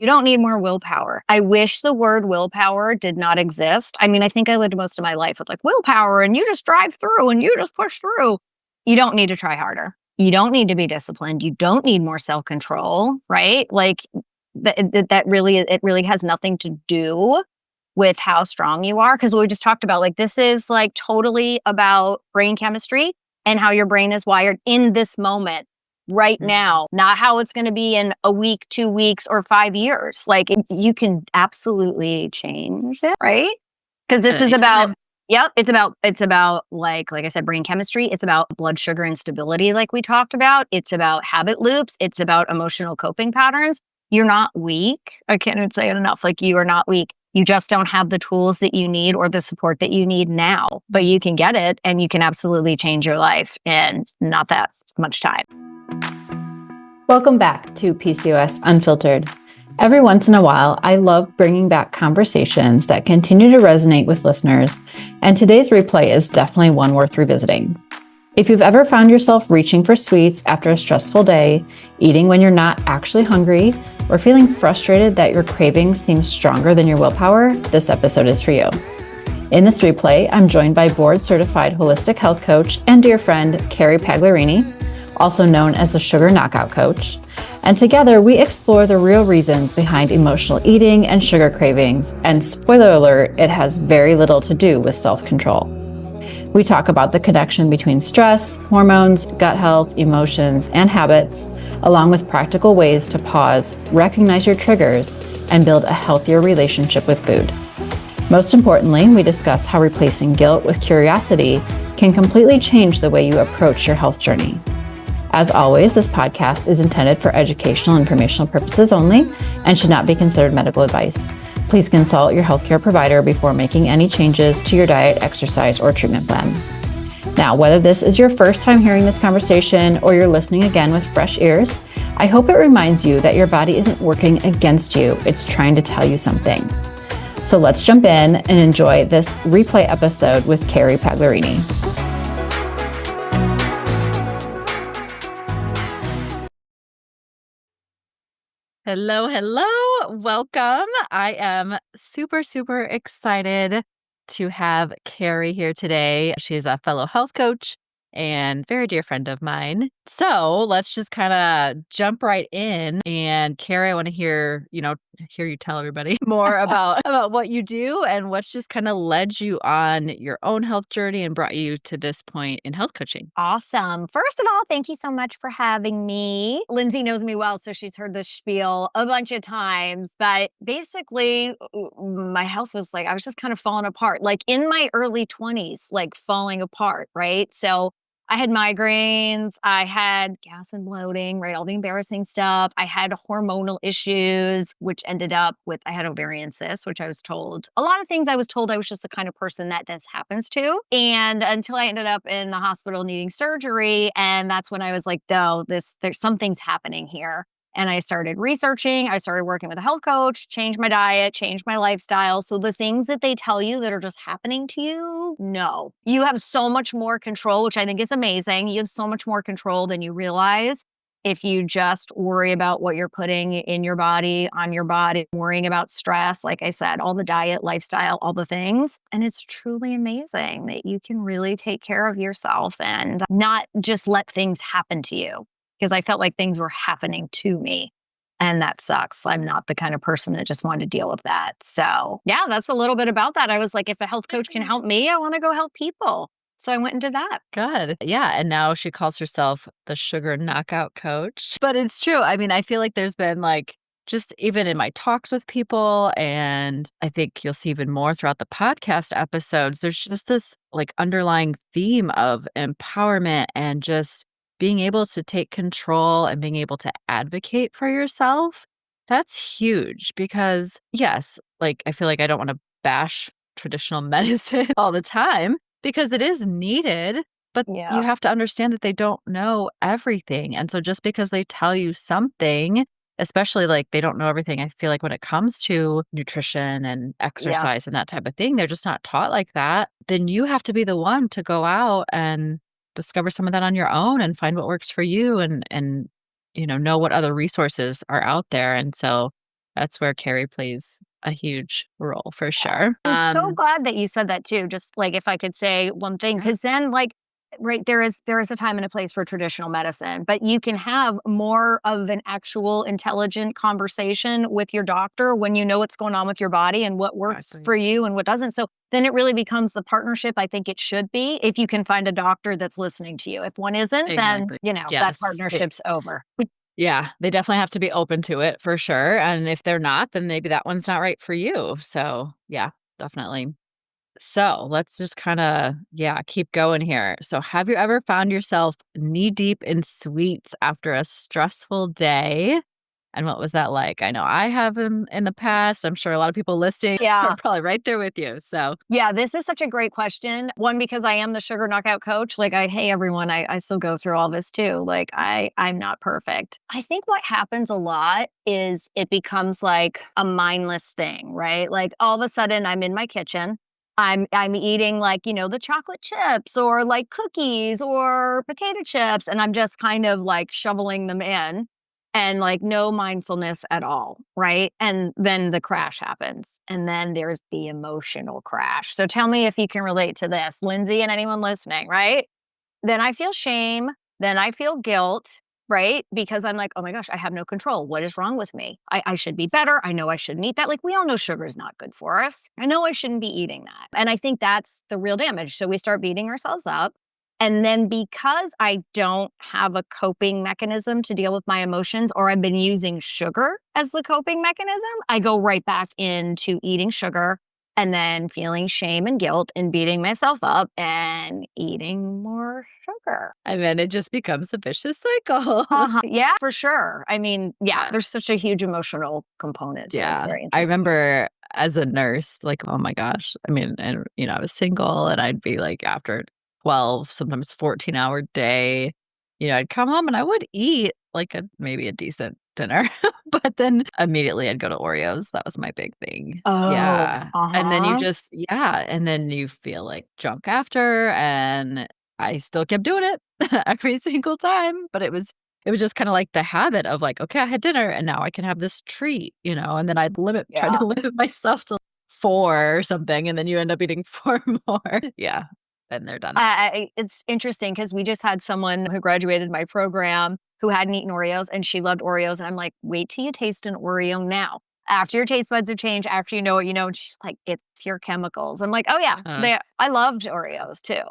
You don't need more willpower. I wish the word willpower did not exist. I mean, I think I lived most of my life with like willpower and you just drive through and you just push through. You don't need to try harder. You don't need to be disciplined. You don't need more self-control, right? Like that really, it really has nothing to do with how strong you are. Cause what we just talked about, like this is like totally about brain chemistry and how your brain is wired in this moment right now, not how it's going to be in a week, 2 weeks, or 5 years. Like you can absolutely change it, right? Because this At is any about, time. yep, it's about like I said, brain chemistry. It's about blood sugar instability, like we talked about. It's about habit loops. It's about emotional coping patterns. You're not weak. I can't even say it enough. Like you are not weak. You just don't have the tools that you need or the support that you need now, but you can get it and you can absolutely change your life in not that much time. Welcome back to PCOS Unfiltered. Every once in a while, I love bringing back conversations that continue to resonate with listeners, and today's replay is definitely one worth revisiting. If you've ever found yourself reaching for sweets after a stressful day, eating when you're not actually hungry, or feeling frustrated that your cravings seem stronger than your willpower, this episode is for you. In this replay, I'm joined by board-certified holistic health coach and dear friend, Kerri Pagliarini, also known as the Sugar Knockout Coach. And together we explore the real reasons behind emotional eating and sugar cravings. And spoiler alert, it has very little to do with self-control. We talk about the connection between stress, hormones, gut health, emotions, and habits, along with practical ways to pause, recognize your triggers, and build a healthier relationship with food. Most importantly, we discuss how replacing guilt with curiosity can completely change the way you approach your health journey. As always, this podcast is intended for educational and informational purposes only and should not be considered medical advice. Please consult your healthcare provider before making any changes to your diet, exercise, or treatment plan. Now, whether this is your first time hearing this conversation or you're listening again with fresh ears, I hope it reminds you that your body isn't working against you. It's trying to tell you something. So let's jump in and enjoy this replay episode with Kerri Pagliarini. Hello, hello. Welcome. I am super, super excited to have Kerri here today. She's a fellow health coach and very dear friend of mine. So let's just kind of jump right in. And Kerri, I want to hear you tell everybody more about what you do and what's just kind of led you on your own health journey and brought you to this point in health coaching. Awesome. First of all, thank you so much for having me. Lindsie knows me well, so she's heard this spiel a bunch of times. But basically, my health was like, I was just kind of falling apart, like in my early 20s, like falling apart, right? So I had migraines, I had gas and bloating, right? All the embarrassing stuff. I had hormonal issues, which ended up with, I had ovarian cysts, which I was told a lot of things. I was told I was just the kind of person that this happens to. And until I ended up in the hospital needing surgery. And that's when I was like, no, there's something's happening here. And I started researching. I started working with a health coach, changed my diet, changed my lifestyle. So the things that they tell you that are just happening to you, no. You have so much more control, which I think is amazing. You have so much more control than you realize if you just worry about what you're putting in your body, on your body, worrying about stress, like I said, all the diet, lifestyle, all the things. And it's truly amazing that you can really take care of yourself and not just let things happen to you. Because I felt like things were happening to me. And that sucks. I'm not the kind of person that just wanted to deal with that. So yeah, that's a little bit about that. I was like, if a health coach can help me, I want to go help people. So I went into that. Good. Yeah. And now she calls herself the Sugar Knockout Coach. But it's true. I mean, I feel like there's been like, just even in my talks with people, and I think you'll see even more throughout the podcast episodes, there's just this like underlying theme of empowerment and just being able to take control and being able to advocate for yourself. That's huge because, yes, like I feel like I don't want to bash traditional medicine all the time because it is needed, but Yeah. you have to understand that they don't know everything. And so just because they tell you something, especially like they don't know everything, I feel like when it comes to nutrition and exercise and that type of thing, they're just not taught like that. Then you have to be the one to go out and discover some of that on your own and find what works for you and know what other resources are out there. And so That's where Kerri plays a huge role for Yeah. sure. I'm so glad that you said that too. Just like if I could say one thing, Yeah. because then like right there is a time and a place for traditional medicine, but you can have more of an actual intelligent conversation with your doctor when you know what's going on with your body and what works Exactly. for you and what doesn't. So then it really becomes the partnership I think it should be if you can find a doctor that's listening to you. If one isn't, then Exactly. that Yes. partnership's over. Yeah, they definitely have to be open to it for sure, and if they're not, then maybe that one's not right for you. So, yeah, definitely. So, let's just kinda, yeah, keep going here. So, have you ever found yourself knee deep in sweets after a stressful day? And what was that like? I know I have in the past. I'm sure a lot of people listening are Yeah. probably right there with you. So, Yeah, this is such a great question. One, because I am the sugar knockout coach. Like hey everyone, I still go through all this too. Like I'm not perfect. I think what happens a lot is it becomes like a mindless thing, right? Like all of a sudden I'm in my kitchen. I'm eating like, the chocolate chips or like cookies or potato chips. And I'm just kind of like shoveling them in and like no mindfulness at all, right? And then the crash happens. And then there's the emotional crash. So tell me if you can relate to this, Lindsie and anyone listening, right? Then I feel shame. Then I feel guilt, right? Because I'm like, oh my gosh, I have no control. What is wrong with me? I should be better. I know I shouldn't eat that. Like, we all know sugar is not good for us. I know I shouldn't be eating that. And I think that's the real damage. So we start beating ourselves up. And then because I don't have a coping mechanism to deal with my emotions, or I've been using sugar as the coping mechanism, I go right back into eating sugar and then feeling shame and guilt and beating myself up and eating more sugar. and then it just becomes a vicious cycle. Yeah, for sure. I mean, yeah, Yeah. there's such a huge emotional component to it. It's Yeah. very I interesting. remember as a nurse, like, oh my gosh. I mean, and, I was single and I'd be like after 12, sometimes 14-hour day, I'd come home and I would eat like maybe a decent dinner, but then immediately I'd go to Oreos. That was my big thing. Oh, Yeah. And then uh-huh. yeah. And then you feel like junk after. And I still kept doing it every single time, but it was just kinda like the habit of like, "Okay, I had dinner and now I can have this treat," and then I'd try Yeah. to limit myself to 4 or something, and then you end up eating 4 more. Yeah, and they're done. It's interesting because we just had someone who graduated my program who hadn't eaten Oreos and she loved Oreos. And I'm like, wait till you taste an Oreo now. After your taste buds have changed, after you know what you know, and she's like, it's pure chemicals. I'm like, oh yeah, Uh, I loved Oreos too.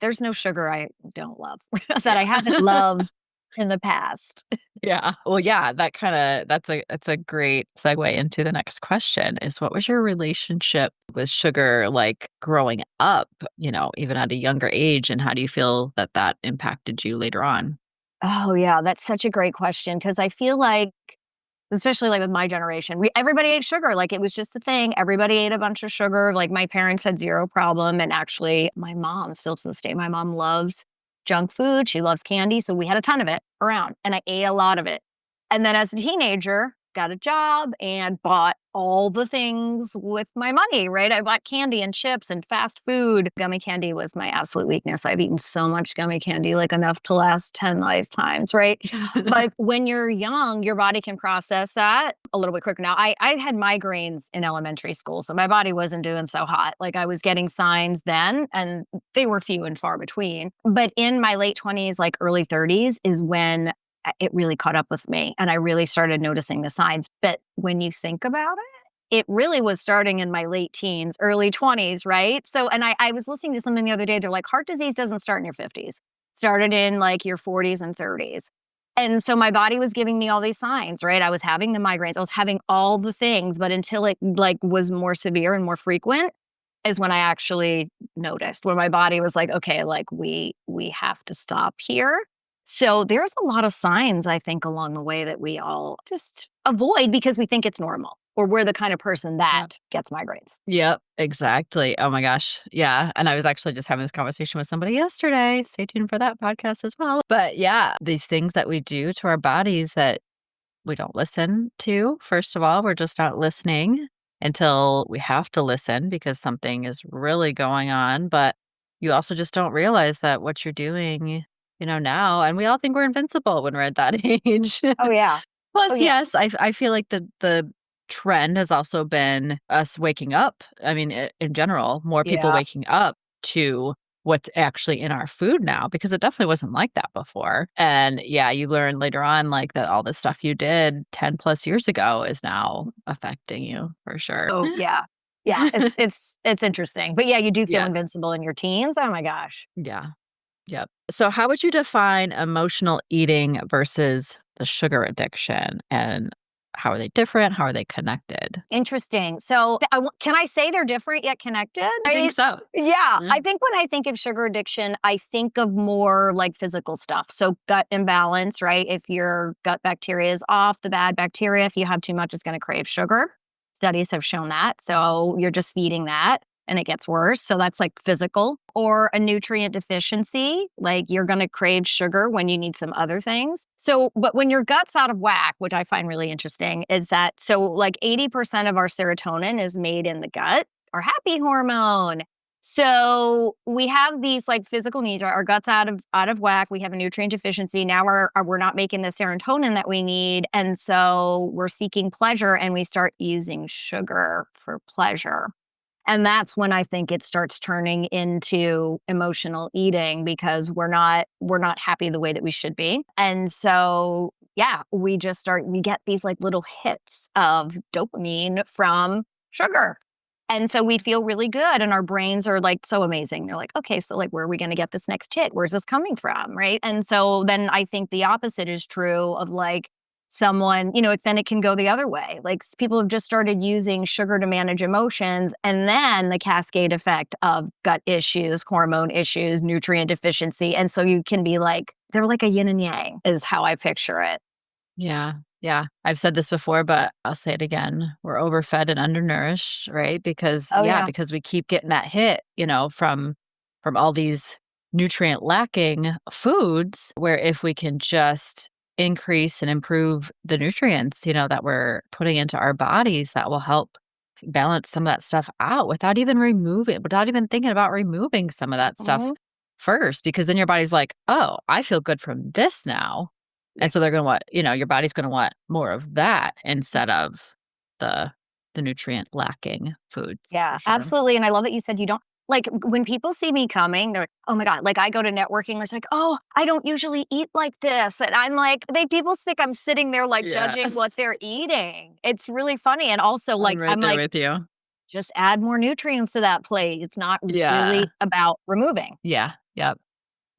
There's no sugar I don't love that I yeah. haven't loved in the past. Yeah. Well, yeah, that's a great segue into the next question is what was your relationship with sugar like growing up, even at a younger age, and how do you feel that that impacted you later on? Oh yeah, that's such a great question because I feel like especially, like, with my generation, everybody ate sugar, like, it was just a thing, everybody ate a bunch of sugar, like, my parents had 0 problem, and actually, my mom, still to this day, my mom loves junk food, she loves candy, so we had a ton of it around, and I ate a lot of it. And then as a teenager, got a job and bought all the things with my money, right? I bought candy and chips and fast food. Gummy candy was my absolute weakness. I've eaten so much gummy candy, like, enough to last 10 lifetimes, right? But when you're young, your body can process that a little bit quicker. Now, I had migraines in elementary school, so my body wasn't doing so hot. Like I was getting signs then, and they were few and far between. But in my late 20s, like early 30s, is when it really caught up with me and I really started noticing the signs. But when you think about it really was starting in my late teens, early 20s, right? So, and I was listening to something the other day. They're like, heart disease doesn't start in your 50s, started in like your 40s and 30s. And so my body was giving me all these signs, right? I was having the migraines, I was having all the things, but until it like was more severe and more frequent is when I actually noticed, when my body was like, okay, like we have to stop here. So there's a lot of signs I think along the way that we all just avoid because we think it's normal or we're the kind of person Yep. that gets migraines. Yep, exactly. Oh my gosh. Yeah. And I was actually just having this conversation with somebody yesterday. Stay tuned for that podcast as well. But yeah, these things that we do to our bodies that we don't listen to, first of all, we're just not listening until we have to listen because something is really going on. But you also just don't realize that what you're doing, now, and we all think we're invincible when we're at that age. Oh yeah. Oh Plus, yeah. yes, I feel like the trend has also been us waking up. I mean, in general, more people Yeah. waking up to what's actually in our food now, because it definitely wasn't like that before. And yeah, you learn later on like that all the stuff you did 10 plus years ago is now affecting you for sure. Oh, yeah. Yeah, it's interesting. But yeah, you do feel Yes. invincible in your teens. Oh my gosh. Yeah. Yep. So how would you define emotional eating versus the sugar addiction, and how are they different? How are they connected? Interesting. So, can I say they're different yet connected? I think so. Yeah. Yeah. I think when I think of sugar addiction, I think of more like physical stuff. So, gut imbalance, right? If your gut bacteria is off, the bad bacteria, if you have too much, it's going to crave sugar. Studies have shown that. So, you're just feeding that and it gets worse. So, that's like physical. Or a nutrient deficiency, like you're going to crave sugar when you need some other things. So, but when your gut's out of whack, which I find really interesting, is that so like 80% of our serotonin is made in the gut, our happy hormone. So we have these like physical needs. Our gut's out of whack. We have a nutrient deficiency. Now we're not making the serotonin that we need, and so we're seeking pleasure, and we start using sugar for pleasure. And that's when I think it starts turning into emotional eating because we're not happy the way that we should be. And so, yeah, we get these like little hits of dopamine from sugar. And so we feel really good and our brains are like so amazing. They're like, okay, so like where are we going to get this next hit? Where's this coming from? Right. And so then I think the opposite is true of like someone, then it can go the other way. Like people have just started using sugar to manage emotions, and then the cascade effect of gut issues, hormone issues, nutrient deficiency. And so you can be like, they're like a yin and yang, is how I picture it. Yeah. Yeah. I've said this before, but I'll say it again. We're overfed and undernourished, right? Because Oh, yeah. because we keep getting that hit, from all these nutrient lacking foods, where if we can just increase and improve the nutrients, that we're putting into our bodies, that will help balance some of that stuff out without even thinking about removing some of that stuff Mhm. first, because then your body's like, oh, I feel good from this now. And so they're going to want, your body's going to want more of that instead of the nutrient lacking foods, Yeah, for sure. absolutely. And I love that you said you don't like when people see me coming, they're like, oh my God, like I go to networking, it's like, oh, I don't usually eat like this. And I'm like, people think I'm sitting there like Yeah. judging what they're eating. It's really funny. And also I'm like, right I'm there like, with you. just add more nutrients to that plate. It's not Yeah. really about removing. Yeah. Yep.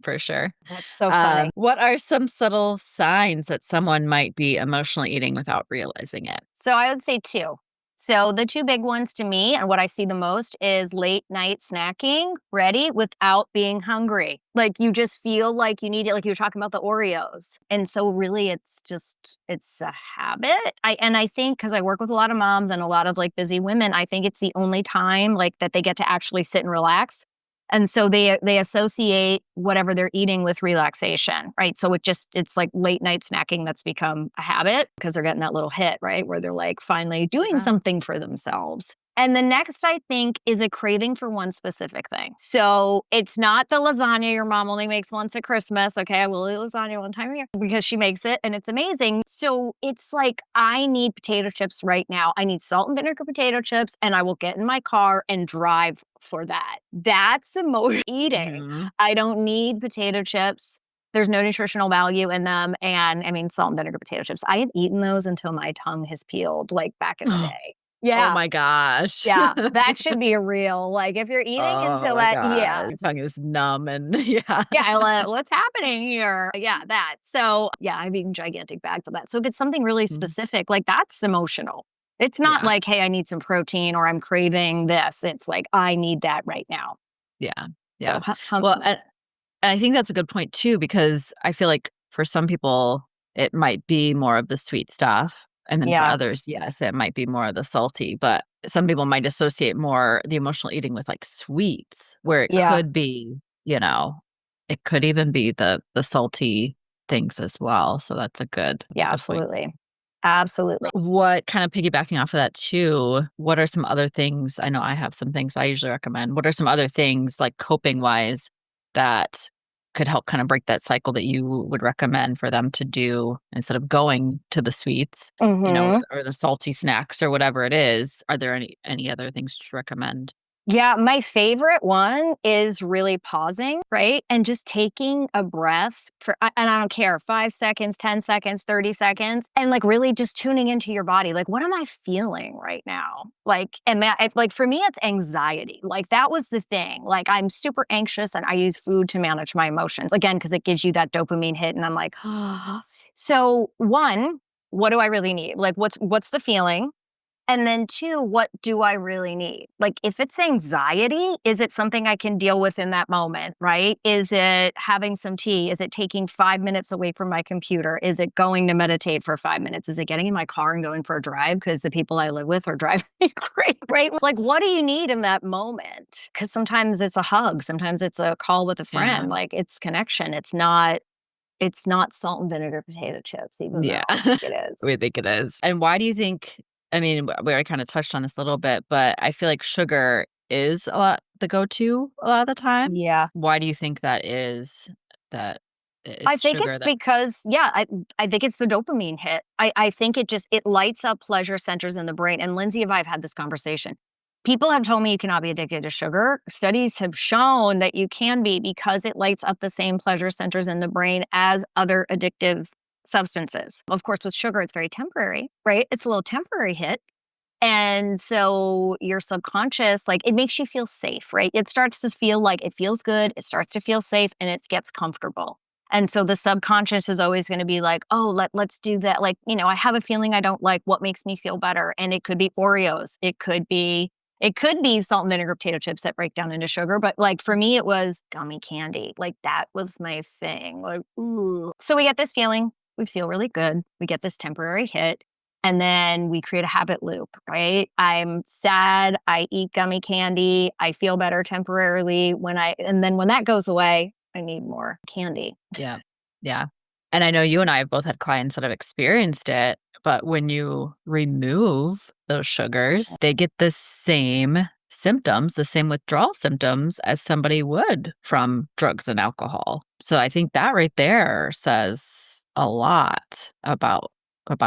For sure. That's so funny. What are some subtle signs that someone might be emotionally eating without realizing it? So I would say two. So the two big ones to me and what I see the most is late night snacking ready without being hungry. Like you just feel like you need it, like you were talking about the Oreos. And so really it's a habit. I think because I work with a lot of moms and a lot of like busy women, I think it's the only time like that they get to actually sit and relax. And so they associate whatever they're eating with relaxation, right? So it's like late night snacking that's become a habit because they're getting that little hit, right? Where they're like finally doing Yeah. something for themselves. And the next, I think, is a craving for one specific thing. So it's not the lasagna your mom only makes once at Christmas. Okay, I will eat lasagna one time a year because she makes it and it's amazing. So it's like, I need potato chips right now. I need salt and vinegar potato chips, and I will get in my car and drive for that. That's emotional eating. Mhm. I don't need potato chips. There's no nutritional value in them. And I mean, salt and vinegar potato chips. I have eaten those until my tongue has peeled, like back in the day. Oh Yeah. my gosh. Yeah. That should be a real, like, if you're eating Oh until my that, god. yeah. Your tongue is numb and yeah. Yeah. What's happening here? Yeah. That. So, yeah, I've eaten gigantic bags of that. So, if it's something really Mhm. specific, like that's emotional. It's not Yeah. like, hey, I need some protein or I'm craving this. It's like, I need that right now. Yeah. So, Yeah. Well, and I think that's a good point too, because I feel like for some people, it might be more of the sweet stuff. And then for yeah. others, yes, it might be more of the salty. But some people might associate more the emotional eating with like sweets, where it Yeah. could be, it could even be the salty things as well. So that's a Yeah. good point. Absolutely. Absolutely. What kind of piggybacking off of that too, what are some other things? I know I have some things I usually recommend. What are some other things like coping wise that could help kind of break that cycle that you would recommend for them to do instead of going to the sweets, Mhm. or the salty snacks or whatever it is? Are there any other things to recommend? Yeah, my favorite one is really pausing, right? And just taking a breath and I don't care, 5 seconds, 10 seconds, 30 seconds, and like really just tuning into your body. Like, what am I feeling right now? Like, like for me, it's anxiety. Like, that was the thing. Like, I'm super anxious and I use food to manage my emotions again, because it gives you that dopamine hit. And I'm like, so one, what do I really need? Like, what's the feeling? And then two, what do I really need? Like, if it's anxiety, is it something I can deal with in that moment, right? Is it having some tea? Is it taking 5 minutes away from my computer? Is it going to meditate for 5 minutes? Is it getting in my car and going for a drive because the people I live with are driving me crazy, right? Like, what do you need in that moment? Because sometimes it's a hug, sometimes it's a call with a Yeah. friend. Like, it's connection. It's not salt and vinegar potato chips, even though Yeah. I think it is. We think it is. And why do you think I mean, we already kinda touched on this a little bit, but I feel like sugar is a lot the go-to a lot of the time. Yeah. Why do you think that is that I it's think sugar it's that because, yeah, I think it's the dopamine hit. I think it lights up pleasure centers in the brain. And Lindsay and I have had this conversation. People have told me you cannot be addicted to sugar. Studies have shown that you can be because it lights up the same pleasure centers in the brain as other addictive substances. Of course, with sugar, it's very temporary, right? It's a little temporary hit. And so your subconscious, like, it makes you feel safe, right? It starts to feel like it feels good, it starts to feel safe, and it gets comfortable. And so the subconscious is always going to be like, oh, let's do that. Like, I have a feeling I don't like what makes me feel better. And it could be Oreos. It could be salt and vinegar potato chips that break down into sugar. But like for me, it was gummy candy. Like that was my thing. Like, ooh. So we get this feeling, we feel really good. We get this temporary hit. And then we create a habit loop, right? I'm sad, I eat gummy candy, I feel better temporarily and then when that goes away, I need more candy. Yeah. Yeah. And I know you and I have both had clients that have experienced it, but when you remove those sugars, they get the same symptoms, the same withdrawal symptoms as somebody would from drugs and alcohol. So I think that right there says a lot about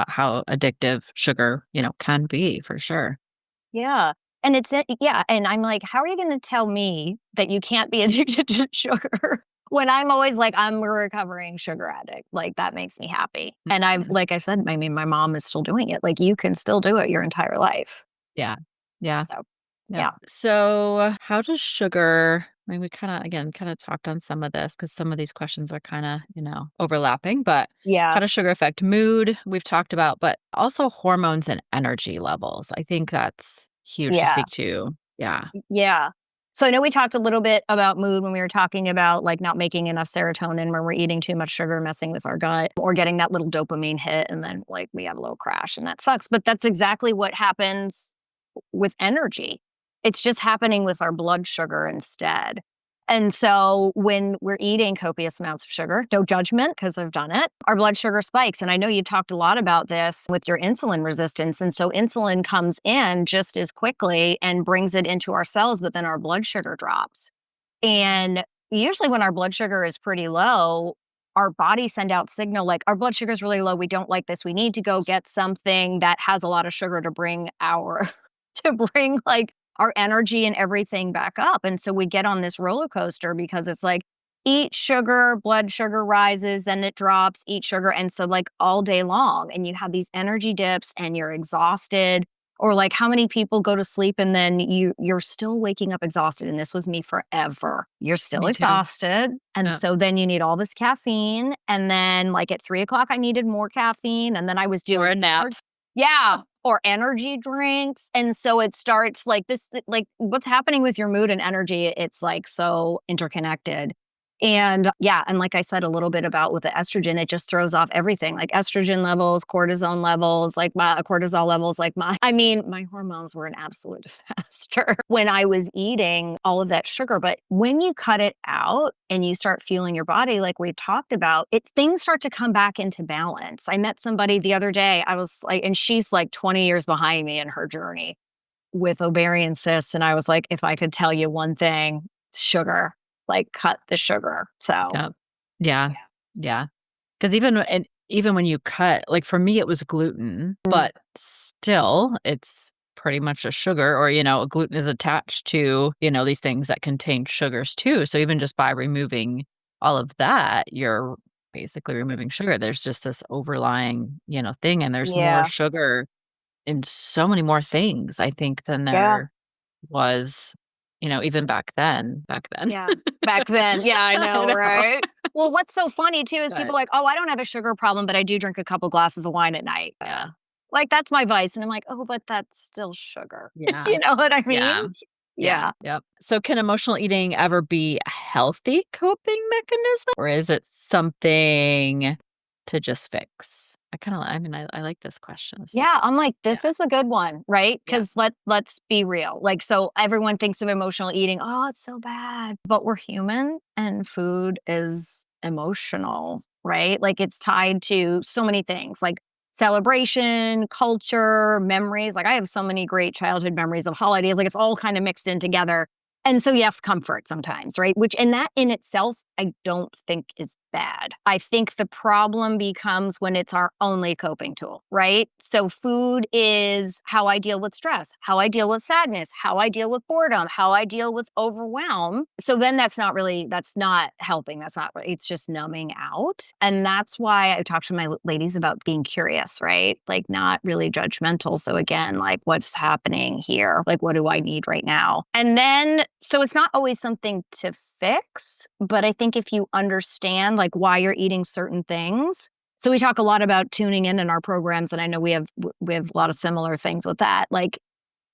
how addictive sugar, can be for sure. Yeah. And yeah. And I'm like, how are you going to tell me that you can't be addicted to sugar when I'm always like, I'm a recovering sugar addict? Like, that makes me happy. And Mhm. like I said, I mean, my mom is still doing it. Like, you can still do it your entire life. Yeah. Yeah. So, Yep. yeah. So, how does sugar I mean, we kinda talked on some of this because some of these questions are kinda, overlapping, but how Yeah. does sugar affect mood? We've talked about, but also hormones and energy levels. I think that's huge to Yeah. speak to. Yeah. Yeah. So I know we talked a little bit about mood when we were talking about like not making enough serotonin when we're eating too much sugar, messing with our gut, or getting that little dopamine hit. And then like we have a little crash and that sucks. But that's exactly what happens with energy. It's just happening with our blood sugar instead. And so when we're eating copious amounts of sugar, no judgment because I've done it, our blood sugar spikes. And I know you talked a lot about this with your insulin resistance. And so insulin comes in just as quickly and brings it into our cells, but then our blood sugar drops. And usually when our blood sugar is pretty low, our bodies send out signal like our blood sugar is really low. We don't like this. We need to go get something that has a lot of sugar to bring like our energy and everything back up. And so we get on this roller coaster because it's like eat sugar, blood sugar rises, then it drops, eat sugar. And so like all day long, and you have these energy dips and you're exhausted. Or like how many people go to sleep and then you're still waking up exhausted. And this was me forever. You're still Me too. exhausted. And Yep. so then you need all this caffeine. And then like at 3 o'clock, I needed more caffeine. And then I was Or doing a nap. yeah, or energy drinks. And so it starts like this, like what's happening with your mood and energy, it's like so interconnected. And yeah, and like I said a little bit about with the estrogen, it just throws off everything like estrogen levels, cortisone levels, like my cortisol levels, I mean, my hormones were an absolute disaster when I was eating all of that sugar. But when you cut it out and you start feeling your body, like we talked about, things start to come back into balance. I met somebody the other day, I was like, and she's like 20 years behind me in her journey with ovarian cysts. And I was like, if I could tell you one thing, sugar, like cut the sugar. So Yep. Yeah. Yeah. Because even when you cut, like for me, it was gluten, Mm. but still, it's pretty much a sugar, or gluten is attached to these things that contain sugars too. So even just by removing all of that, you're basically removing sugar. There's just this overlying thing, and there's more Yeah. sugar in so many more things, I think, than Yeah. there was, even back then. Back then, Yeah. Back then. Yeah, I I know, know. right? Well, what's so funny too is people But are like, "Oh, I don't have a sugar problem, but I do drink a couple glasses of wine at night." yeah, Like, that's my vice, and I'm like, "Oh, but that's still sugar." yeah. You know what I mean? Yeah. Yeah. Yeah. Yep. So can emotional eating ever be a healthy coping mechanism, or is it something to just fix? I like this question. This is Yeah, I'm like, yeah. this is a good one, right? Yeah. Because let's be real. Like, so everyone thinks of emotional eating, oh, it's so bad. But we're human and food is emotional, right? Like it's tied to so many things like celebration, culture, memories. Like I have so many great childhood memories of holidays. Like it's all kind of mixed in together. And so yes, comfort sometimes, right? Which and that in itself, I don't think is bad. I think the problem becomes when it's our only coping tool, right? So food is how I deal with stress, how I deal with sadness, how I deal with boredom, how I deal with overwhelm. So then that's not helping. It's just numbing out. And that's why I talk to my ladies about being curious, right? Like not really judgmental. So again, like what's happening here? Like what do I need right now? And then, so it's not always something to fix, but I think if you understand like why you're eating certain things. So we talk a lot about tuning in our programs, and I know we have a lot of similar things with that. Like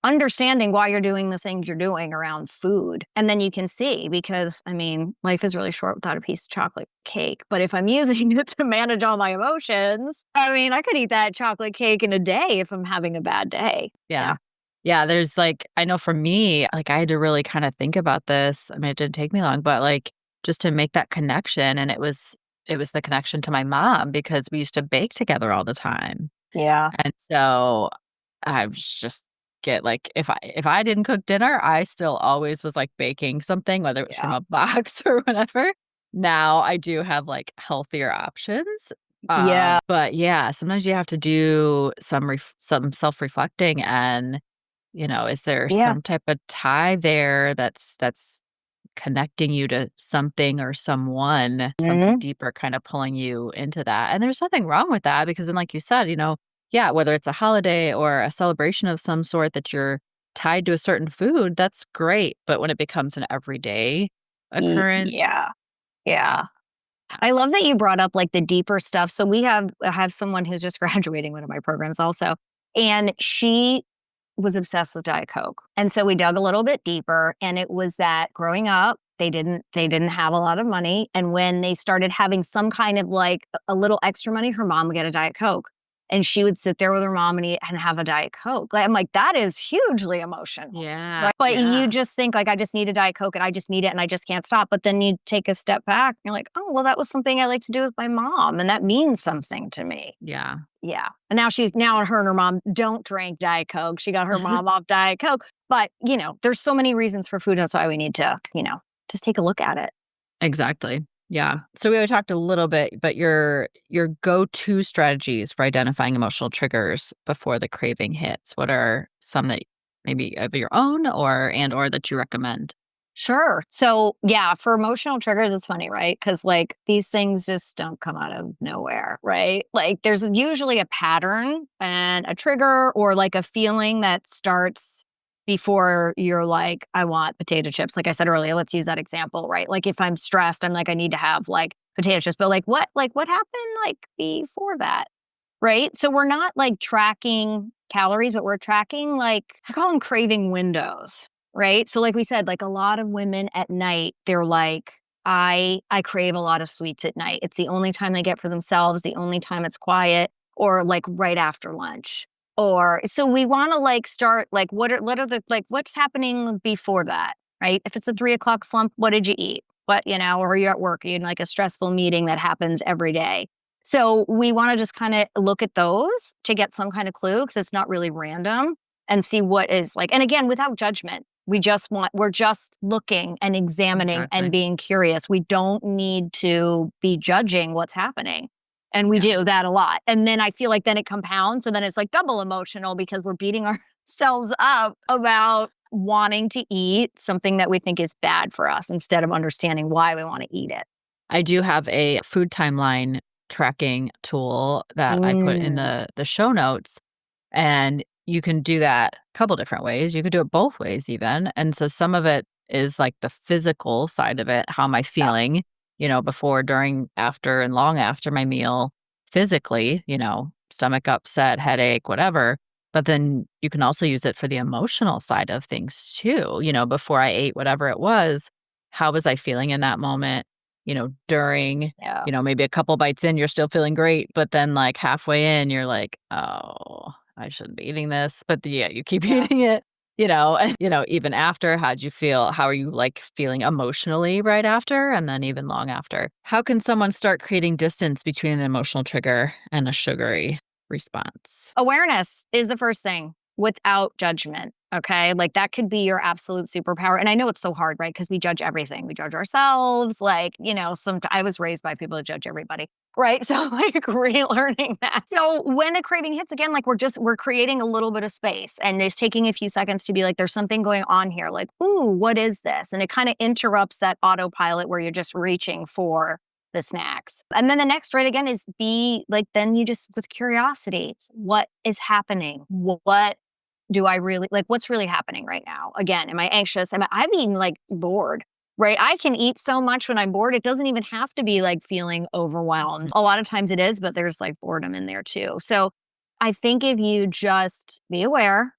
understanding why you're doing the things you're doing around food, and then you can see because I mean, life is really short without a piece of chocolate cake. But if I'm using it to manage all my emotions, I mean, I could eat that chocolate cake in a day if I'm having a bad day. Yeah. Yeah. Yeah, there's like I know for me, like I had to really kind of think about this. I mean, it didn't take me long, but like just to make that connection, and it was the connection to my mom because we used to bake together all the time. Yeah. And so I was just get like if I didn't cook dinner, I still always was like baking something, whether it was from Yeah. a box or whatever. Now I do have like healthier options. Yeah. But yeah, sometimes you have to do some self-reflecting, and is there Yeah. some type of tie there that's connecting you to something or something Mhm. deeper kind of pulling you into that. And there's nothing wrong with that because then like you said, yeah, whether it's a holiday or a celebration of some sort that you're tied to a certain food, that's great. But when it becomes an everyday occurrence, Yeah. Yeah. I love that you brought up like the deeper stuff. So I have someone who's just graduating one of my programs also, and she was obsessed with Diet Coke. And so we dug a little bit deeper, and it was that growing up, they didn't have a lot of money, and when they started having some kind of like a little extra money, her mom would get a Diet Coke. And she would sit there with her mom and eat and have a Diet Coke. Like, I'm like, that is hugely emotional. yeah, Like, but you yeah, just think like, I just need a Diet Coke and I just need it and I just can't stop. But then you take a step back and you're like, oh, well, that was something I like to do with my mom. And that means something to me. yeah. Yeah. And now her and her mom don't drink Diet Coke. She got her mom off Diet Coke. But, there's so many reasons for food. That's why we need to, just take a look at it. Exactly. Yeah. So we already talked a little bit, but your go-to strategies for identifying emotional triggers before the craving hits. What are some that maybe of your own or that you recommend? Sure. So, yeah, for emotional triggers, it's funny, right? Because, like, these things just don't come out of nowhere, right? Like, there's usually a pattern and a trigger or like a feeling that starts before you're like, I want potato chips. Like I said earlier, let's use that example, right? Like, if I'm stressed, I'm like, I need to have like potato chips. But, what happened like before that? Right? So, we're not like tracking calories, but we're tracking like, I call them craving windows. Right? So like we said, like a lot of women at night, they're like, I crave a lot of sweets at night. It's the only time they get for themselves, the only time it's quiet, or like right after lunch. Or so we want to like start like what are the like what's happening before that, right? If it's a 3 o'clock slump, what did you eat? Or you're at work, you're in like a stressful meeting that happens every day. So we want to just kind of look at those to get some kind of clue because it's not really random and see what is like, and again, without judgment. We're just looking and examining and being curious. We don't need to be judging what's happening. And we do that a lot. And then I feel like then it compounds. And then it's like double emotional because we're beating ourselves up about wanting to eat something that we think is bad for us instead of understanding why we want to eat it. I do have a food timeline tracking tool that I put in the show notes. And you can do that a couple different ways. You could do it both ways even. And so some of it is like the physical side of it. How am I feeling, before, during, after, and long after my meal physically, stomach upset, headache, whatever. But then you can also use it for the emotional side of things too. Before I ate whatever it was, how was I feeling in that moment? During, maybe a couple bites in, you're still feeling great. But then like halfway in, you're like, oh, I shouldn't be eating this. But you keep eating it, and, even after, how'd you feel? How are you like feeling emotionally right after? And then even long after. How can someone start creating distance between an emotional trigger and a sugary response? Awareness is the first thing without judgment. Okay. Like that could be your absolute superpower. And I know it's so hard, right? Because we judge everything. We judge ourselves. Like, I was raised by people that judge everybody. Right. So like relearning that. So when a craving hits again, like we're creating a little bit of space and it's taking a few seconds to be like, there's something going on here. Like, ooh, what is this? And it kind of interrupts that autopilot where you're just reaching for the snacks. And then the next right again is be like, then you just with curiosity, what is happening? What do I really like? What's really happening right now? Again, am I anxious? I'm eating like bored, right? I can eat so much when I'm bored. It doesn't even have to be like feeling overwhelmed. A lot of times it is, but there's like boredom in there too. So I think if you just be aware,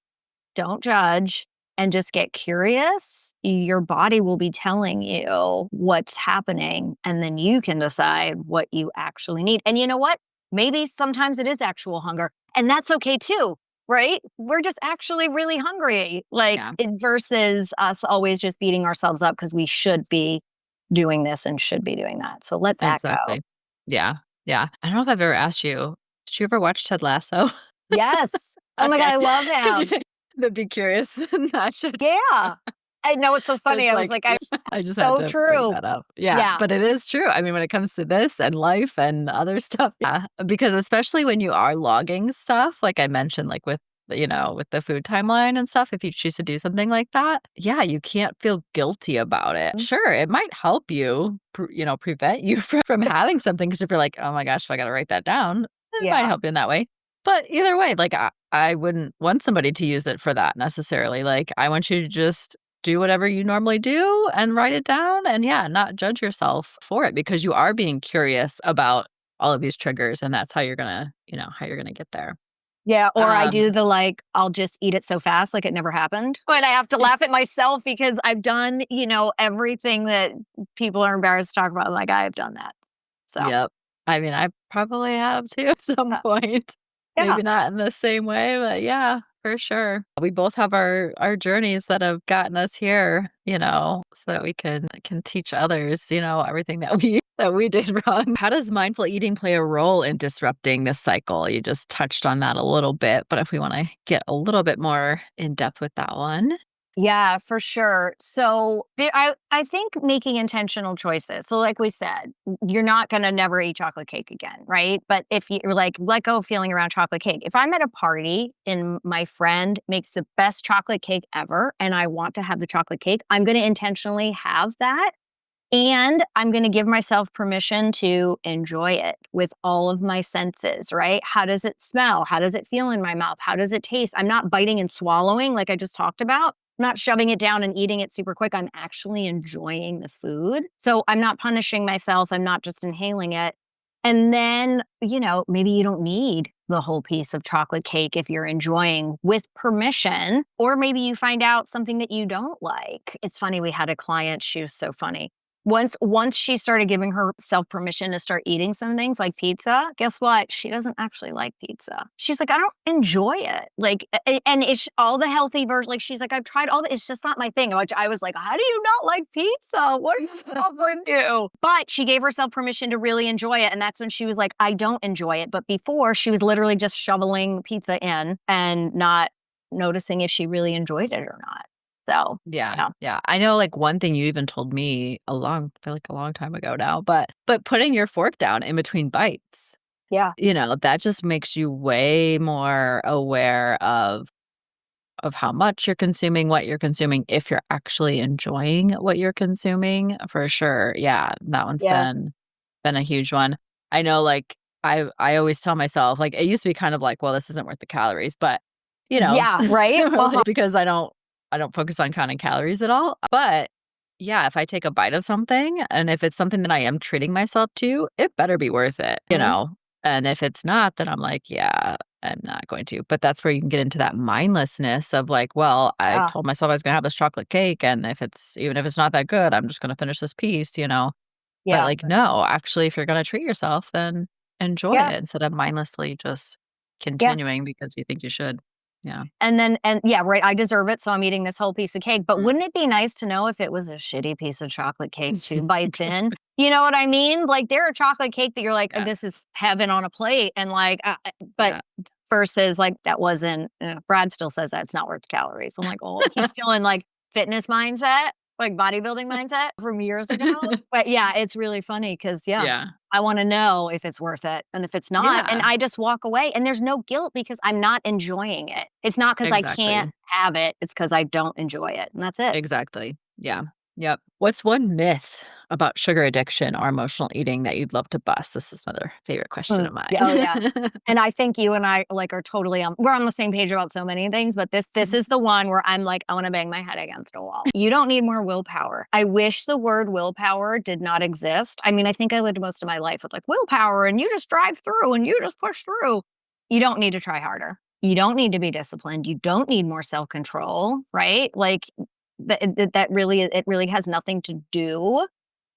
don't judge, and just get curious, your body will be telling you what's happening. And then you can decide what you actually need. And you know what? Maybe sometimes it is actual hunger. And that's okay too, right? We're just actually really hungry. Versus us always just beating ourselves up because we should be doing this and should be doing that. So let that go. Yeah. Yeah. I don't know if I've ever asked you, did you ever watch Ted Lasso? Yes. Oh my God, I love him. The be curious and not should. Yeah. I know it's so funny. It's I just had to bring that up. Yeah. But it is true. I mean, when it comes to this and life and other stuff. Yeah. Because especially when you are logging stuff, like I mentioned, like with the food timeline and stuff, if you choose to do something like that, you can't feel guilty about it. Sure, it might help you, prevent you from having something. Because if you're like, oh my gosh, if I got to write that down, it might help you in that way. But either way, like I wouldn't want somebody to use it for that necessarily. Like I want you to just do whatever you normally do and write it down and not judge yourself for it because you are being curious about all of these triggers and that's how you're going to get there. Yeah, or I do I'll just eat it so fast like it never happened. And I have to laugh at myself because I've done, everything that people are embarrassed to talk about. Like I've done that. So yep. I mean, I probably have too at some point. Yeah. Maybe not in the same way, but yeah, for sure. We both have our journeys that have gotten us here, so that we can teach others, everything that we did wrong. How does mindful eating play a role in disrupting this cycle? You just touched on that a little bit, but if we want to get a little bit more in depth with that one. Yeah, for sure. So I think making intentional choices. So like we said, you're not going to never eat chocolate cake again, right? But if you're like, let go of feeling around chocolate cake. If I'm at a party and my friend makes the best chocolate cake ever and I want to have the chocolate cake, I'm going to intentionally have that. And I'm going to give myself permission to enjoy it with all of my senses, right? How does it smell? How does it feel in my mouth? How does it taste? I'm not biting and swallowing like I just talked about. I'm not shoving it down and eating it super quick. I'm actually enjoying the food. So I'm not punishing myself. I'm not just inhaling it. And then, maybe you don't need the whole piece of chocolate cake if you're enjoying with permission, or maybe you find out something that you don't like. It's funny. We had a client. She was so funny. Once she started giving herself permission to start eating some things like pizza, guess what? She doesn't actually like pizza. She's like, I don't enjoy it. Like, and it's all the healthy version. Like, she's like, I've tried all the, it's just not my thing. Which I was like, how do you not like pizza? What is wrong with you? But she gave herself permission to really enjoy it. And that's when she was like, I don't enjoy it. But before, she was literally just shoveling pizza in and not noticing if she really enjoyed it or not. So, Yeah, yeah. yeah. I know, like, one thing you even told me I feel like a long time ago now, but putting your fork down in between bites, Yeah. that just makes you way more aware of how much you're consuming, what you're consuming, if you're actually enjoying what you're consuming, for sure. Yeah, that one's Yeah. been a huge one. I know, like, I always tell myself, like, it used to be kind of like, "Well, this isn't worth the calories," but, Yeah, right? Uh-huh. because I don't focus on counting calories at all, but, yeah, if I take a bite of something, and if it's something that I am treating myself to, it better be worth it, Mhm. and if it's not, then I'm like, "Yeah, I'm not going to." But that's where you can get into that mindlessness of like, "Well, I Yeah. told myself I was gonna have this chocolate cake, and even if it's not that good, I'm just gonna finish this piece." But, Yeah. like, no, actually, if you're gonna treat yourself, then enjoy Yeah. it instead of mindlessly just Yeah. continuing because you think you should. Yeah. And yeah, right, I deserve it, so I'm eating this whole piece of cake, but Mm. wouldn't it be nice to know if it was a shitty piece of chocolate cake 2 bites in? You know what I mean? Like, there are chocolate cake that you're like, "Oh, Yeah, this is heaven on a plate," and like, but yeah. versus, like, that wasn't Brad still says that it's not worth the calories. I'm like, "Oh, he's still in, like, fitness mindset, like, bodybuilding mindset from years ago." But, yeah, it's really funny because yeah, Yeah. I wanna know if it's worth it, and if it's not, and Yeah, I just walk away, and there's no guilt because I'm not enjoying it. It's not because I can't exactly. have it, it's because I don't enjoy it, and that's it. Exactly. Yeah. Yep. What's one myth about sugar addiction or emotional eating that you'd love to bust? This is another favorite question of Yeah, oh, yeah. mine. And I think you and I, like, are totally we're on the same page about so many things, but this is the one where I'm like, I wanna bang my head against a wall. You don't need more willpower. I wish the word willpower did not exist. I mean, I think I lived most of my life with, like, willpower, and you just drive through, and you just push through. You don't need to try harder. You don't need to be disciplined. You don't need more self-control, right? Like, that really it really has nothing to do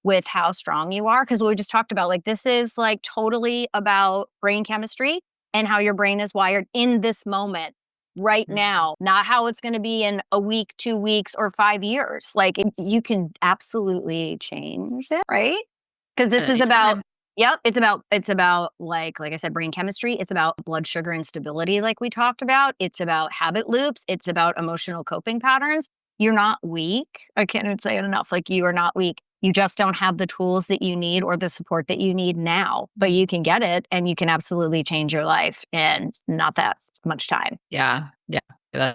with how strong you are, because what we just talked about, like, this is, like, totally about brain chemistry and how your brain is wired in this moment, right Mhm. now, not how it's gonna be in a week, 2 weeks, or 5 years. Like, you can absolutely change it, right? Because At this is any about time. yep, it's about, like I said, brain chemistry, it's about blood sugar instability like we talked about, it's about habit loops, it's about emotional coping patterns. You're not weak. I can't even say it enough, like, you are not weak. You just don't have the tools that you need or the support that you need now, but you can get it, and you can absolutely change your life in not that much time. Yeah. Yeah.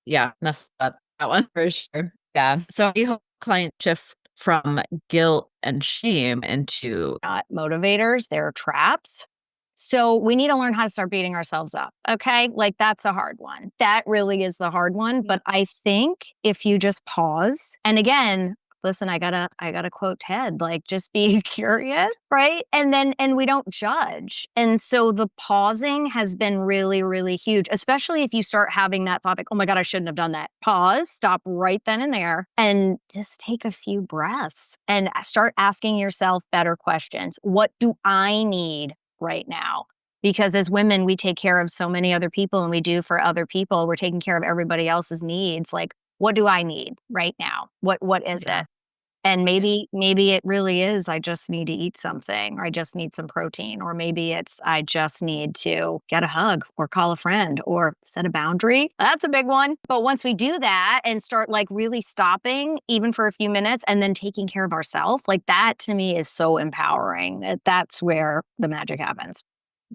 Yeah. Enough about that one for sure. Yeah. So how do you help clients shift from guilt and shame into Not motivators, they're traps. So we need to learn how to start beating ourselves up, okay? Like, that's a hard one. That really is the hard one, yeah. but I think if you just pause, and again, listen, I gotta quote Ted, like, just be curious, right? And we don't judge. And so the pausing has been really, really huge, especially if you start having that thought like, "Oh my god, I shouldn't have done that." Pause, stop right then and there, and just take a few breaths and start asking yourself better questions. What do I need right now? Because as women, we take care of so many other people, and we do for other people. We're taking care of everybody else's needs. Like, what do I need right now? What is Yeah. it? And Yeah. maybe it really is I just need to eat something, or I just need some protein, or maybe it's I just need to get a hug or call a friend or set a boundary. That's a big one. But once we do that and start, like, really stopping even for a few minutes and then taking care of ourselves, like, that to me is so empowering. That's where the magic happens.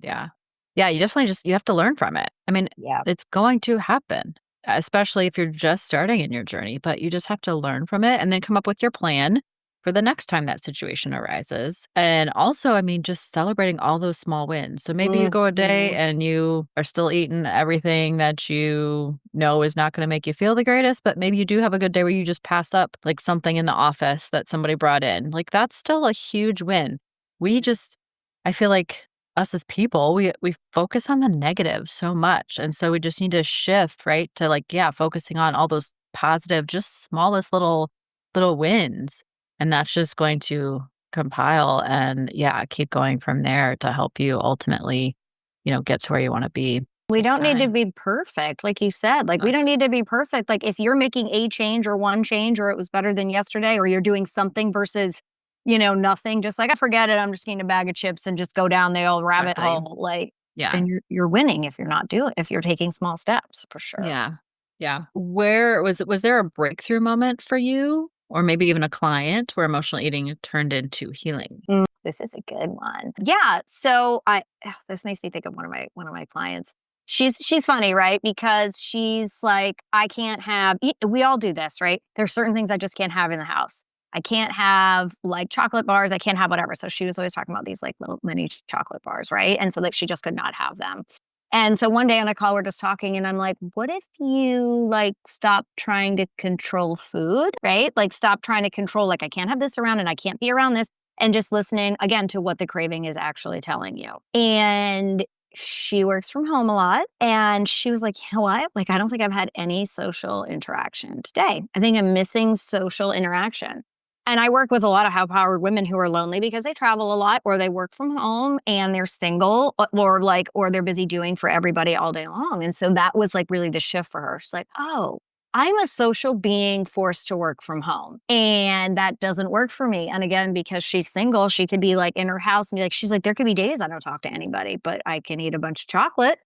Yeah. Yeah, you definitely you have to learn from it. I mean, Yeah. it's going to happen, especially if you're just starting in your journey, but you just have to learn from it and then come up with your plan for the next time that situation arises. And also, I mean, just celebrating all those small wins. So maybe you go a day Mhm. and you are still eating everything that you know is not going to make you feel the greatest, but maybe you do have a good day where you just pass up like something in the office that somebody brought in. Like that's still a huge win. We just I feel like us as people, we focus on the negative so much. And so we just need to shift, right? To like, yeah, focusing on all those positive, just smallest little wins. And that's just going to compile and yeah, keep going from there to help you ultimately, get to where you want to be. We Takes don't need to time. be perfect, like you said. Like, we don't Exactly. need to be perfect. Like, if you're making a change or one change, or it was better than yesterday, or you're doing something versus, nothing, just like, "I forget it, I'm just eating a bag of chips," and just go down the old rabbit Exactly. hole, like, Yeah. then you're winning if you're taking small steps, for sure. Yeah. Yeah. Was there a breakthrough moment for you or maybe even a client where emotional eating turned into healing? This is a good one. Yeah. So this makes me think of one of my clients. She's funny, right? Because she's like, I can't have. We all do this, right? There's certain things I just can't have in the house. I can't have like chocolate bars. I can't have whatever. So she was always talking about these like little mini chocolate bars, right? And so like she just could not have them. And so one day on a call, we're just talking, and I'm like, what if you like stop trying to control food, right? Like stop trying to control, like, I can't have this around and I can't be around this, and just listening again to what the craving is actually telling you. And she works from home a lot. And she was like, you know what? Like, I don't think I've had any social interaction today. I think I'm missing social interaction. And I work with a lot of high powered women who are lonely because they travel a lot or they work from home and they're single or they're busy doing for everybody all day long. And so that was like really the shift for her. She's like, oh, I'm a social being forced to work from home. And that doesn't work for me. And again, because she's single, she could be like in her house and be like, she's like, there could be days I don't talk to anybody, but I can eat a bunch of chocolate.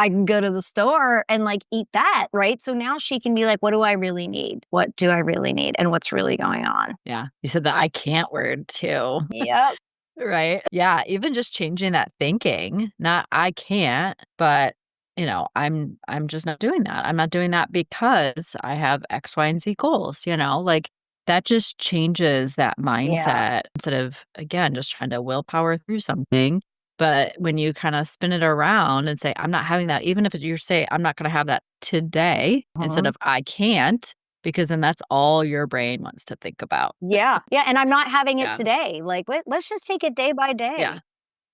I can go to the store and like eat that, right? So now she can be like, what do I really need? What do I really need? And what's really going on? Yeah. You said the I can't word too, Yep. right? Yeah. Even just changing that thinking, not I can't, but I'm just not doing that. I'm not doing that because I have X, Y, and Z goals, like that just changes that Yeah. mindset instead of, again, just trying to willpower through something. But when you kind of spin it around and say, I'm not having that, even if you say, I'm not going to have that today instead Mhm. of I can't, because then that's all your brain wants to think about. Yeah. Yeah. And I'm not having it Yeah. today. Like, let's just take it day by Yeah. day.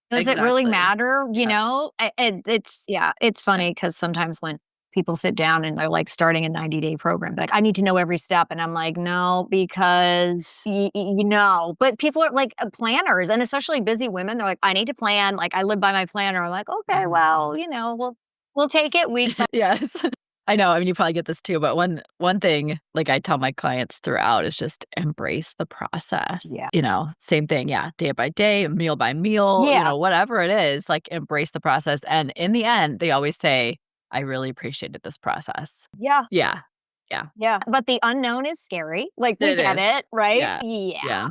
Does it really Exactly. matter? You Yeah. know, it's Yeah. funny because sometimes when people sit down and they're like starting a 90-day program, like, I need to know every step. And I'm like, no, because but people are like planners and especially busy women. They're like, I need to plan. Like, I live by my planner. I'm like, okay, well, we'll take it week by. Yes. I know, I mean, you probably get this too, but one thing, like, I tell my clients throughout is just embrace the process, Yeah. Same thing, yeah, day by day, meal by meal, Yeah. whatever it is, like, embrace the process, and in the end, they always say, "I really appreciated this process." Yeah. Yeah. Yeah. Yeah. But the unknown is scary. Like, we It get is. it, right? Yeah. Yeah. Yeah.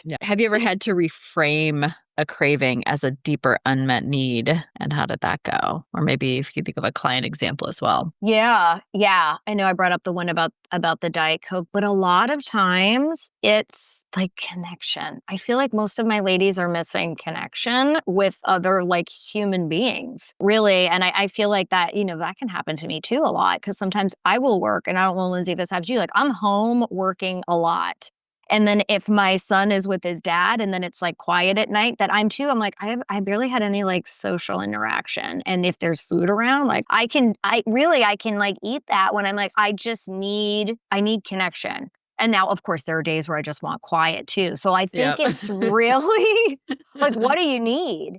Yeah. Have you ever had to reframe a craving as a deeper unmet need, and how did that go? Or maybe if you could think of a client example as well. Yeah, yeah. I know I brought up the one about the Diet Coke, but a lot of times it's like connection. I feel like most of my ladies are missing connection with other like human beings, really. And I feel like that, that can happen to me too a lot because sometimes I will work, and I don't know, Lindsie, if this happens to you. Like, I'm home working a lot. And then if my son is with his dad and then it's like quiet at night that I'm like, I barely had any like social interaction. And if there's food around, like I can like eat that when I'm like, I need connection. And now, of course, there are days where I just want quiet too. So I think Yep. it's really like, what do you need?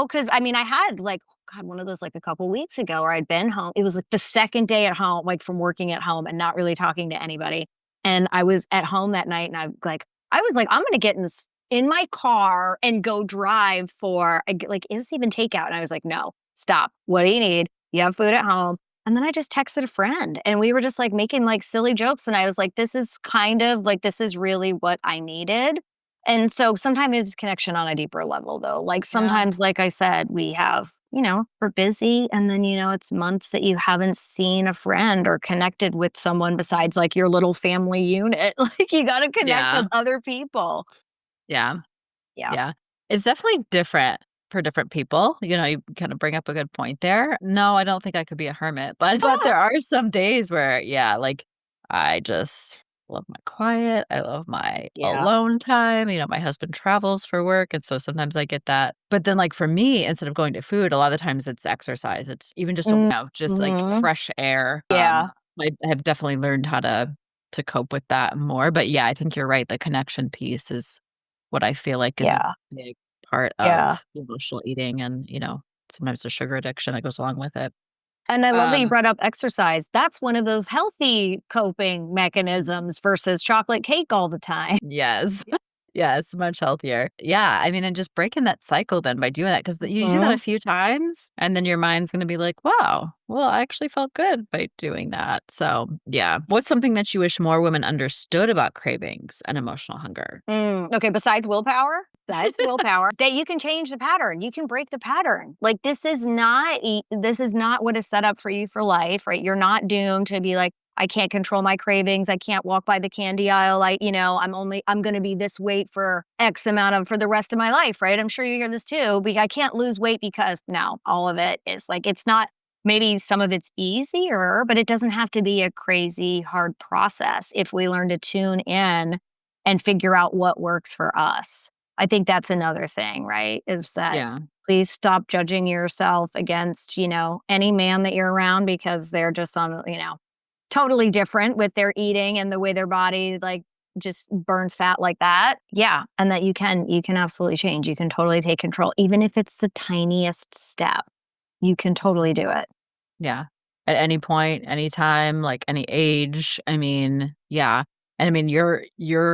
Cause I mean, I had like, God, one of those like a couple weeks ago where I'd been home. It was like the second day at home, like from working at home and not really talking to anybody. And I was at home that night and I was like, I'm going to get in my car and go drive like, is this even takeout? And I was like, no, stop. What do you need? You have food at home. And then I just texted a friend and we were just like making like silly jokes. And I was like, this is really what I needed. And so sometimes it's connection on a deeper level though. Like Yeah. sometimes, like I said, we're busy and then, it's months that you haven't seen a friend or connected with someone besides like your little family unit. Like you got to connect Yeah. with other people. Yeah. Yeah. Yeah. It's definitely different for different people. You kind of bring up a good point there. No, I don't think I could be a hermit, but there are some days where, yeah, like I just love my quiet. I love my Yeah. alone time. My husband travels for work. And so sometimes I get that. But then, like, for me, instead of going to food, a lot of times it's exercise. It's even just, just like Mhm. fresh air. Yeah. I have definitely learned how to cope with that more. But yeah, I think you're right. The connection piece is what I feel like is a Yeah. big part Yeah. of emotional eating and, sometimes the sugar addiction that goes along with it. And I love that you Um, brought up exercise. That's one of those healthy coping mechanisms versus chocolate cake all the time. yes. Yes, much healthier. Yeah, I mean, and just breaking that cycle then by doing that, because you do that a Mhm. few times, and then your mind's gonna be like, "Wow, well, I actually felt good by doing that." So, yeah. What's something that you wish more women understood about cravings and emotional hunger? Okay, besides willpower, that you can change the pattern. You can break the pattern. Like this is not what is set up for you for life, right? You're not doomed to be like, I can't control my cravings. I can't walk by the candy aisle. I'm going to be this weight for X amount of for the rest of my life, right? I'm sure you hear this too. I can't lose weight because no, all of it is like it's not. Maybe some of it's easier, but it doesn't have to be a crazy hard process if we learn to tune in and figure out what works for us. I think that's another thing, right? Is that Yeah. please stop judging yourself against, any man that you're around because they're just totally different with their eating and the way their body like just burns fat like that. Yeah. And that you can absolutely change. You can totally take control, even if it's the tiniest step. You can totally do it. Yeah. At any point, anytime, like any age. I mean, yeah. And I mean, you're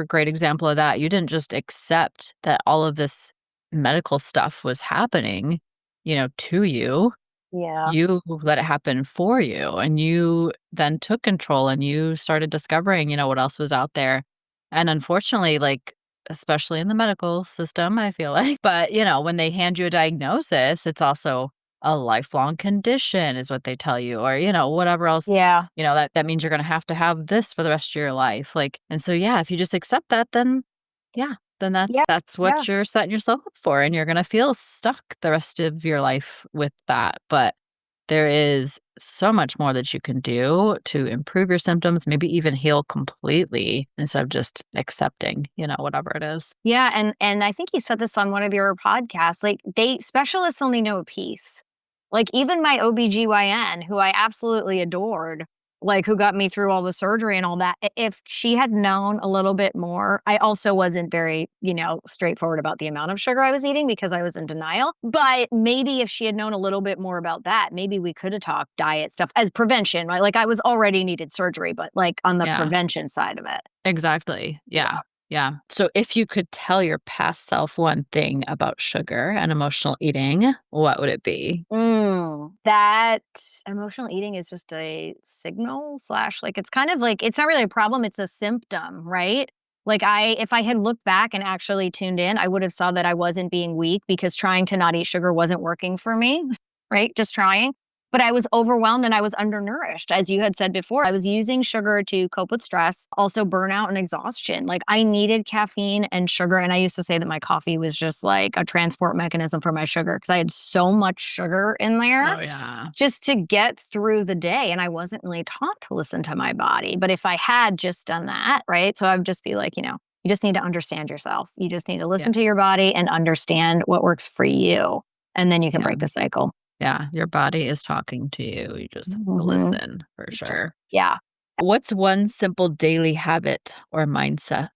a great example of that. You didn't just accept that all of this medical stuff was happening, to you. Yeah. You let it happen for you, and you then took control and you started discovering, what else was out there. And unfortunately, like, especially in the medical system, I feel like, but, when they hand you a diagnosis, it's also a lifelong condition is what they tell you, or, whatever else, Yeah. that means you're going to have this for the rest of your life. Like, and so, yeah, if you just accept that, then yeah, then Yeah. that's Yeah. what you're setting yourself up for, and you're going to feel stuck the rest of your life with that. But there is so much more that you can do to improve your symptoms, maybe even heal completely instead of just accepting, whatever it is. Yeah, and I think you said this on one of your podcasts, like, specialists only know a piece. Like, even my OBGYN, who I absolutely adored, like, who got me through all the surgery and all that, if she had known a little bit more. I also wasn't very, straightforward about the amount of sugar I was eating because I was in denial, but maybe if she had known a little bit more about that, maybe we could have talked diet stuff as prevention, right? Like, I was already needed surgery, but, like, on the Yeah, prevention side of it. exactly. Yeah. Yeah. Yeah. So if you could tell your past self one thing about sugar and emotional eating, what would it be? That emotional eating is just a signal slash like it's kind of like it's not really a problem, it's a symptom, right? Like if I had looked back and actually tuned in, I would have saw that I wasn't being weak because trying to not eat sugar wasn't working for me, right? Just trying. But I was overwhelmed and I was undernourished. As you had said before, I was using sugar to cope with stress, also burnout and exhaustion. Like I needed caffeine and sugar. And I used to say that my coffee was just like a transport mechanism for my sugar because I had so much sugar in there Oh, yeah. just to get through the day. And I wasn't really taught to listen to my body. But if I had just done that, right? So I'd just be like, you just need to understand yourself. You just need to Yeah. listen to your body and understand what works for you. And then you can Yeah. break the cycle. Yeah. Your body is talking to you. You just have to Mhm. listen for sure. Yeah. What's one simple daily habit or mindset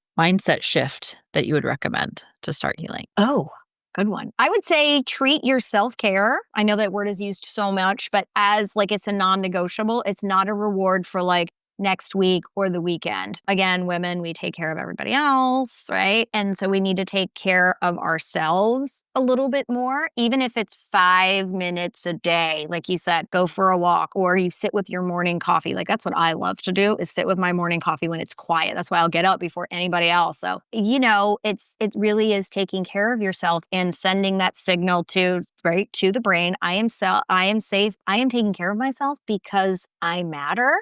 shift that you would recommend to start healing? Oh, good one. I would say treat your self-care. I know that word is used so much, but as like it's a non-negotiable, it's not a reward for like next week or the weekend. Again, women, we take care of everybody else, right? And so we need to take care of ourselves a little bit more, even if it's 5 minutes a day. Like you said, go for a walk or you sit with your morning coffee. Like that's what I love to do is sit with my morning coffee when it's quiet. That's why I'll get up before anybody else. So, it really is taking care of yourself and sending that signal to the brain. I am safe. I am taking care of myself because I matter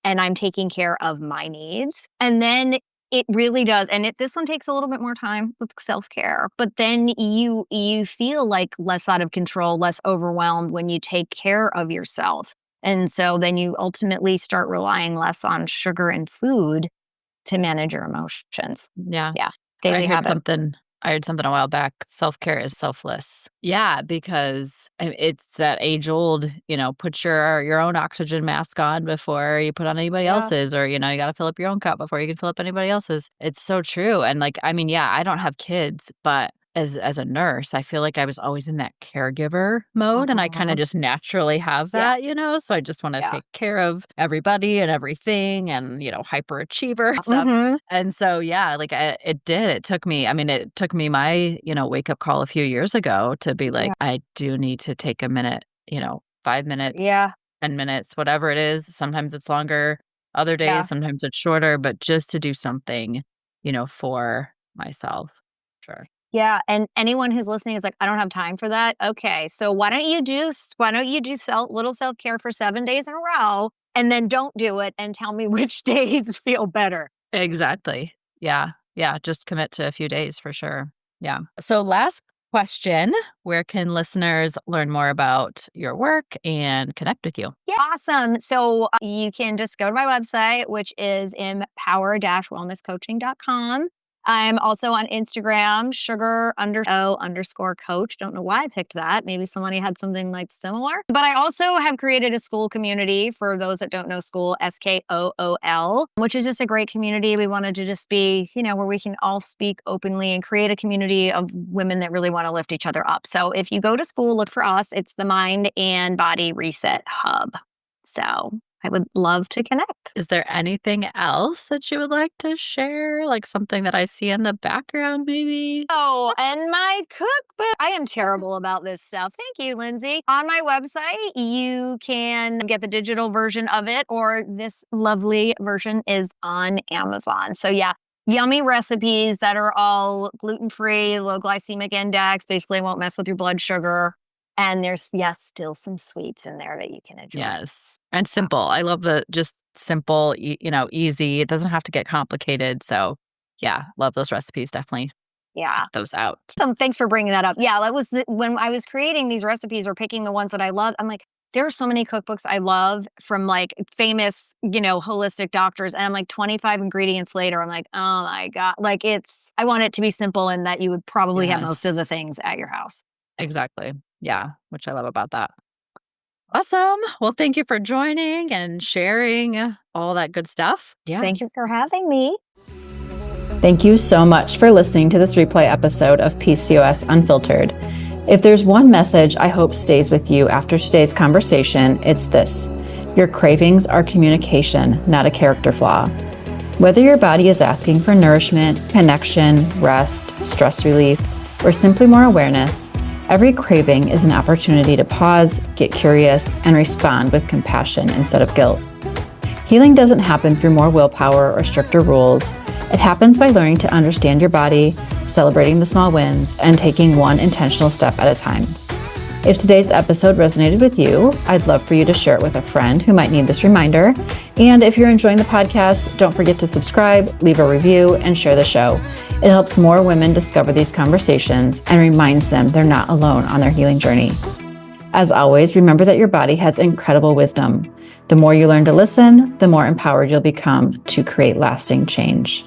and I'm taking care of my needs. And then it really does. And this one takes a little bit more time with self-care, but then you feel like less out of control, less overwhelmed when you take care of yourself. And so then you ultimately start relying less on sugar and food to manage your emotions. Yeah. Yeah. I Daily heard habit. something I heard something a while back. Self-care is selfless. Yeah, because it's that age old, put your own oxygen mask on before you put on anybody Yeah. else's, or you got to fill up your own cup before you can fill up anybody else's. It's so true. And like, I mean, yeah, I don't have kids, but as a nurse, I feel like I was always in that caregiver mode, and I kinda Mhm. just naturally have Yeah, that, so I just wanna yeah. take care of everybody and everything and, hyperachiever stuff. Mhm. And so, yeah, like, it took me it took me my, wake-up call a few years ago to be like, Yeah. "I do need to take a minute," 5 minutes, Yeah, 10 minutes, whatever it is. Sometimes it's longer, other days, yeah. sometimes it's shorter, but just to do something, for myself. Sure. Yeah, and anyone who's listening is like, "I don't have time for that." Okay, so why don't you do little self-care for 7 days in a row, and then don't do it and tell me which days feel better. Exactly. Yeah. Yeah, just commit to a few days for sure. Yeah. So last question, where can listeners learn more about your work and connect with you? Yeah, awesome. So you can just go to my website, which is empower-wellnesscoaching.com. I'm also on Instagram, sugar_o_underscore coach. Don't know why I picked that. Maybe somebody had something like similar. But I also have created a school community for those that don't know school, SKOOL, which is just a great community. We wanted to just be, where we can all speak openly and create a community of women that really want to lift each other up. So if you go to school, look for us. It's the Mind and Body Reset Hub. So I would love to connect. Is there anything else that you would like to share? Like something that I see in the background, maybe? Oh, and my cookbook. I am terrible about this stuff. Thank you, Lindsie. On my website, you can get the digital version of it, or this lovely version is on Amazon. So, yeah, yummy recipes that are all gluten free, low glycemic index, basically won't mess with your blood sugar. And there's, yes, still some sweets in there that you can enjoy. Yes. And simple. I love the just simple, easy. It doesn't have to get complicated. So, yeah, love those recipes. Definitely Yeah. check those out. Thanks for bringing that up. Yeah, that was when I was creating these recipes or picking the ones that I love. I'm like, there are so many cookbooks I love from like famous, holistic doctors. And I'm like 25 ingredients later. I'm like, oh my God. Like I want it to be simple and that you would probably have most of Yes. the things at your house. Exactly. Yeah, which I love about that. Awesome. Well, thank you for joining and sharing all that good stuff. Yeah. Thank you for having me. Thank you so much for listening to this replay episode of PCOS Unfiltered. If there's one message I hope stays with you after today's conversation, it's this: your cravings are communication, not a character flaw. Whether your body is asking for nourishment, connection, rest, stress relief, or simply more awareness, every craving is an opportunity to pause, get curious, and respond with compassion instead of guilt. Healing doesn't happen through more willpower or stricter rules. It happens by learning to understand your body, celebrating the small wins, and taking one intentional step at a time. If today's episode resonated with you, I'd love for you to share it with a friend who might need this reminder. And if you're enjoying the podcast, don't forget to subscribe, leave a review, and share the show. It helps more women discover these conversations and reminds them they're not alone on their healing journey. As always, remember that your body has incredible wisdom. The more you learn to listen, the more empowered you'll become to create lasting change.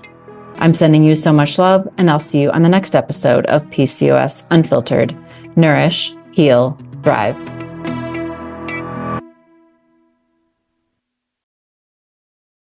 I'm sending you so much love, and I'll see you on the next episode of PCOS Unfiltered. Nourish, heal, thrive.